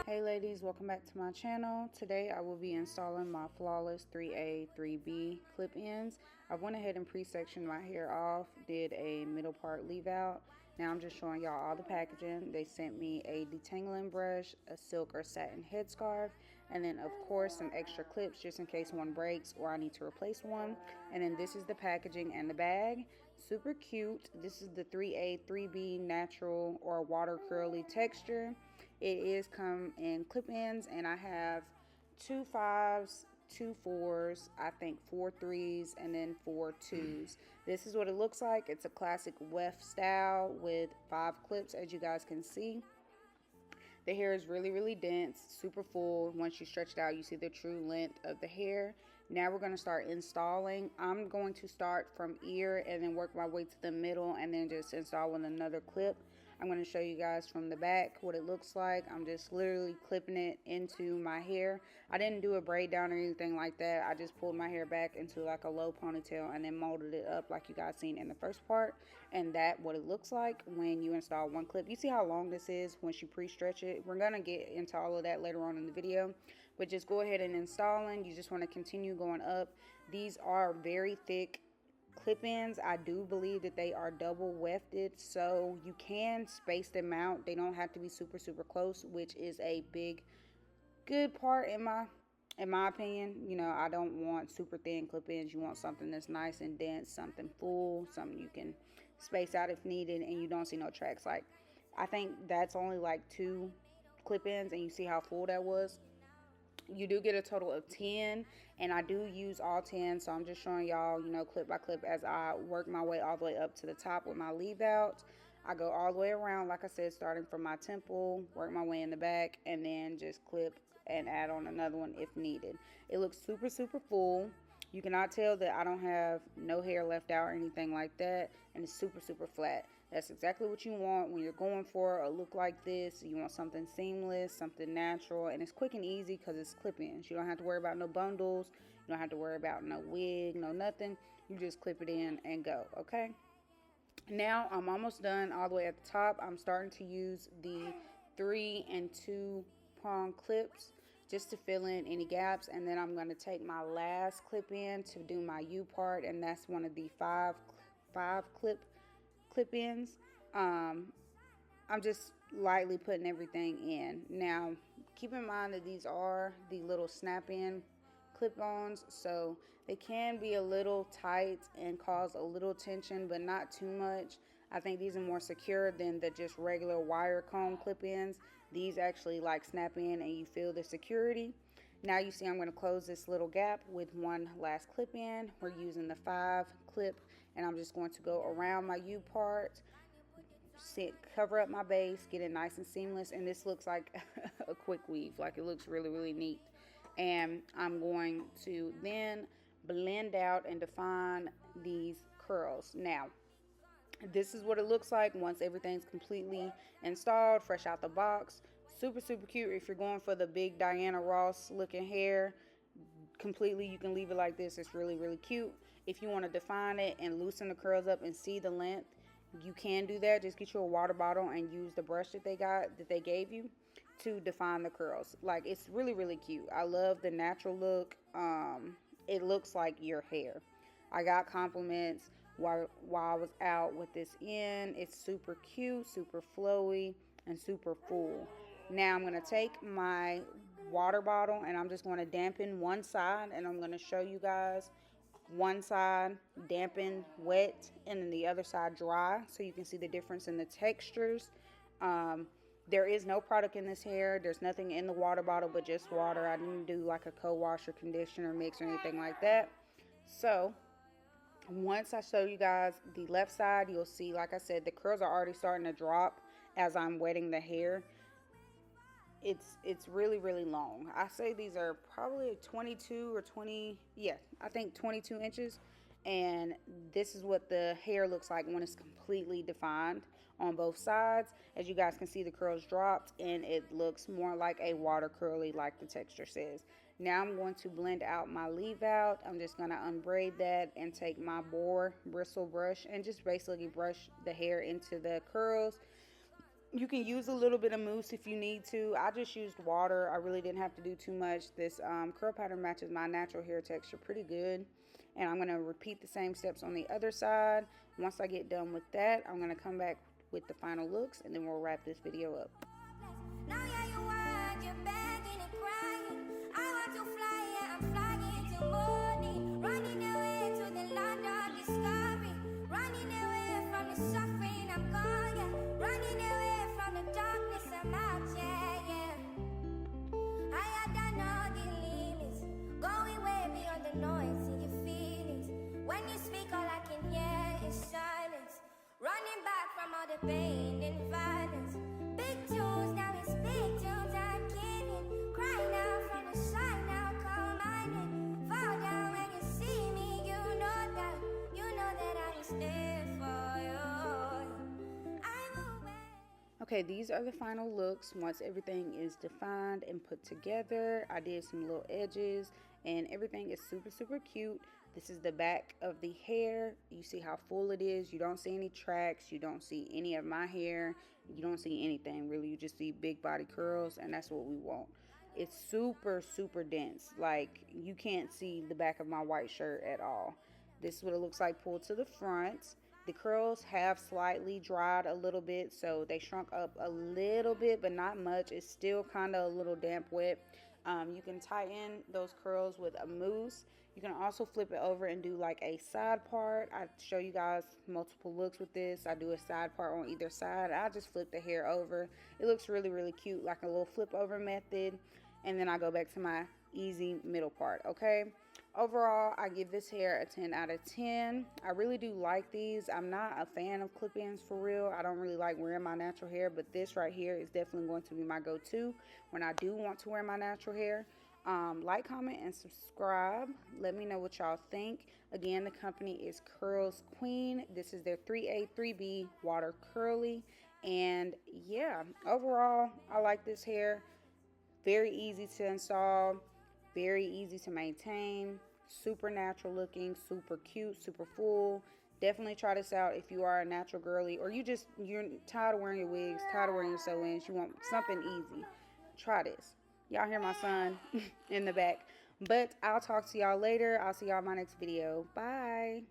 Hey ladies, welcome back to my channel. Today I will be installing my Flawless 3A, 3B clip ends. I went ahead and pre-sectioned my hair off, did a middle part leave out. Now I'm just showing y'all all the packaging. They sent me a detangling brush, a silk or satin headscarf, and then of course some extra clips just in case one breaks or I need to replace one. And then this is the packaging and the bag. Super cute. This is the 3A, 3B natural or water curly texture. It is come in clip ends, and I have 2 5s, 2 4s, I think 4 3s, and then 4 2s. This is what it looks like. It's a classic weft style with 5 clips, as you guys can see. The hair is really dense, super full. Once you stretch it out, you see the true length of the hair. Now we're going to start installing. I'm going to start from ear and then work my way to the middle and then just install with another clip. I'm going to show you guys from the back what it looks like. I'm just literally clipping it into my hair. I didn't do a braid down or anything like that. I just pulled my hair back into like a low ponytail and then molded it up like you guys seen in the first part. And that's what it looks like when you install one clip. You see how long this is once you pre-stretch it. We're going to get into all of that later on in the video. But just go ahead and installing. You just want to continue going up. These are very thick clip ends. I do believe that they are double wefted, so you can space them out. They don't have to be super close, which is a good part in my opinion. You know, I don't want super thin clip ends. You want something that's nice and dense, something full, something you can space out if needed and you don't see no tracks. Like, I think that's only like 2 clip ends and you see how full that was. You do get a total of 10, and I do use all 10, so I'm just showing y'all, you know, clip by clip as I work my way all the way up to the top with my leave out. I go all the way around, like I said, starting from my temple, work my way in the back, and then just clip and add on another one if needed. It looks super full. You cannot tell that I don't have no hair left out or anything like that, and it's super flat. That's exactly what you want when you're going for a look like this. You want something seamless, something natural, and it's quick and easy because it's clip-ins. You don't have to worry about no bundles. You don't have to worry about no wig, no nothing. You just clip it in and go, okay? Now I'm almost done all the way at the top. I'm starting to use the 3 and 2 prong clips just to fill in any gaps, and then I'm going to take my last clip in to do my U part, and that's one of the 5 clip ins. I'm just lightly putting everything in. Now keep in mind that these are the little snap-in clip-ons, so they can be a little tight and cause a little tension, but not too much. I think these are more secure than the just regular wire comb clip-ins. These actually like snap in and you feel the security. Now you see I'm going to close this little gap with one last clip in. We're using the 5 clip, and I'm just going to go around my U part, cover up my base, get it nice and seamless, and this looks like a quick weave. Like, it looks really neat. And I'm going to then blend out and define these curls. Now this is what it looks like once everything's completely installed, fresh out the box. Super cute. If you're going for the big Diana Ross looking hair completely, you can leave it like this. It's really cute. If you want to define it and loosen the curls up and see the length, you can do that. Just get you a water bottle and use the brush that they gave you to define the curls. Like, it's really cute. I love the natural look. It looks like your hair. I got compliments while I was out with this in. It's super cute, super flowy, and super full. Now I'm going to take my water bottle and I'm just going to dampen one side, and I'm going to show you guys one side dampen wet and then the other side dry, so you can see the difference in the textures. There is no product in this hair. There's nothing in the water bottle but just water. I didn't do like a co-wash or conditioner mix or anything like that. So once I show you guys the left side, you'll see, like I said, the curls are already starting to drop as I'm wetting the hair. It's really long. I say these are probably 22 or 20, yeah, I think 22 inches. And this is what the hair looks like when it's completely defined on both sides. As you guys can see, the curls dropped and it looks more like a water curly, like the texture says. Now I'm going to blend out my leave out. I'm just going to unbraid that and take my boar bristle brush and just basically brush the hair into the curls. You can use a little bit of mousse if you need to. I just used water. I really didn't have to do too much. This curl pattern matches my natural hair texture pretty good. And I'm going to repeat the same steps on the other side. Once I get done with that, I'm going to come back with the final looks, and then we'll wrap this video up. The pain and violence, big tunes, now it's big tunes. I'm kidding, cry now from the side now, come on, fall down when you see me. You know that I was there for you. Okay, these are the final looks. Once everything is defined and put together, I did some little edges, and everything is super cute. This is the back of the hair. You see how full it is. You don't see any tracks. You don't see any of my hair. You don't see anything really. You just see big body curls, and that's what we want. It's super dense. Like, you can't see the back of my white shirt at all. This is what it looks like pulled to the front. The curls have slightly dried a little bit, so they shrunk up a little bit, but not much. It's still kind of a little damp wet. You can tighten those curls with a mousse. You can also flip it over and do like a side part. I show you guys multiple looks with this. I do a side part on either side. I just flip the hair over. It looks really cute, like a little flip over method. And then I go back to my easy middle part, okay? Overall, I give this hair a 10 out of 10. I really do like these. I'm not a fan of clip-ins for real. I don't really like wearing my natural hair, but this right here is definitely going to be my go-to when I do want to wear my natural hair. Like, comment, and subscribe. Let me know what y'all think. Again, the company is CurlsQueen. This is their 3A, 3B water curly. And yeah, overall, I like this hair. Very easy to install, very easy to maintain, super natural looking, super cute, super full. Definitely try this out if you are a natural girly, or you're tired of wearing your wigs, tired of wearing your sew-ins, you want something easy. Try this. Y'all hear my son in the back. But I'll talk to y'all later. I'll see y'all in my next video. Bye.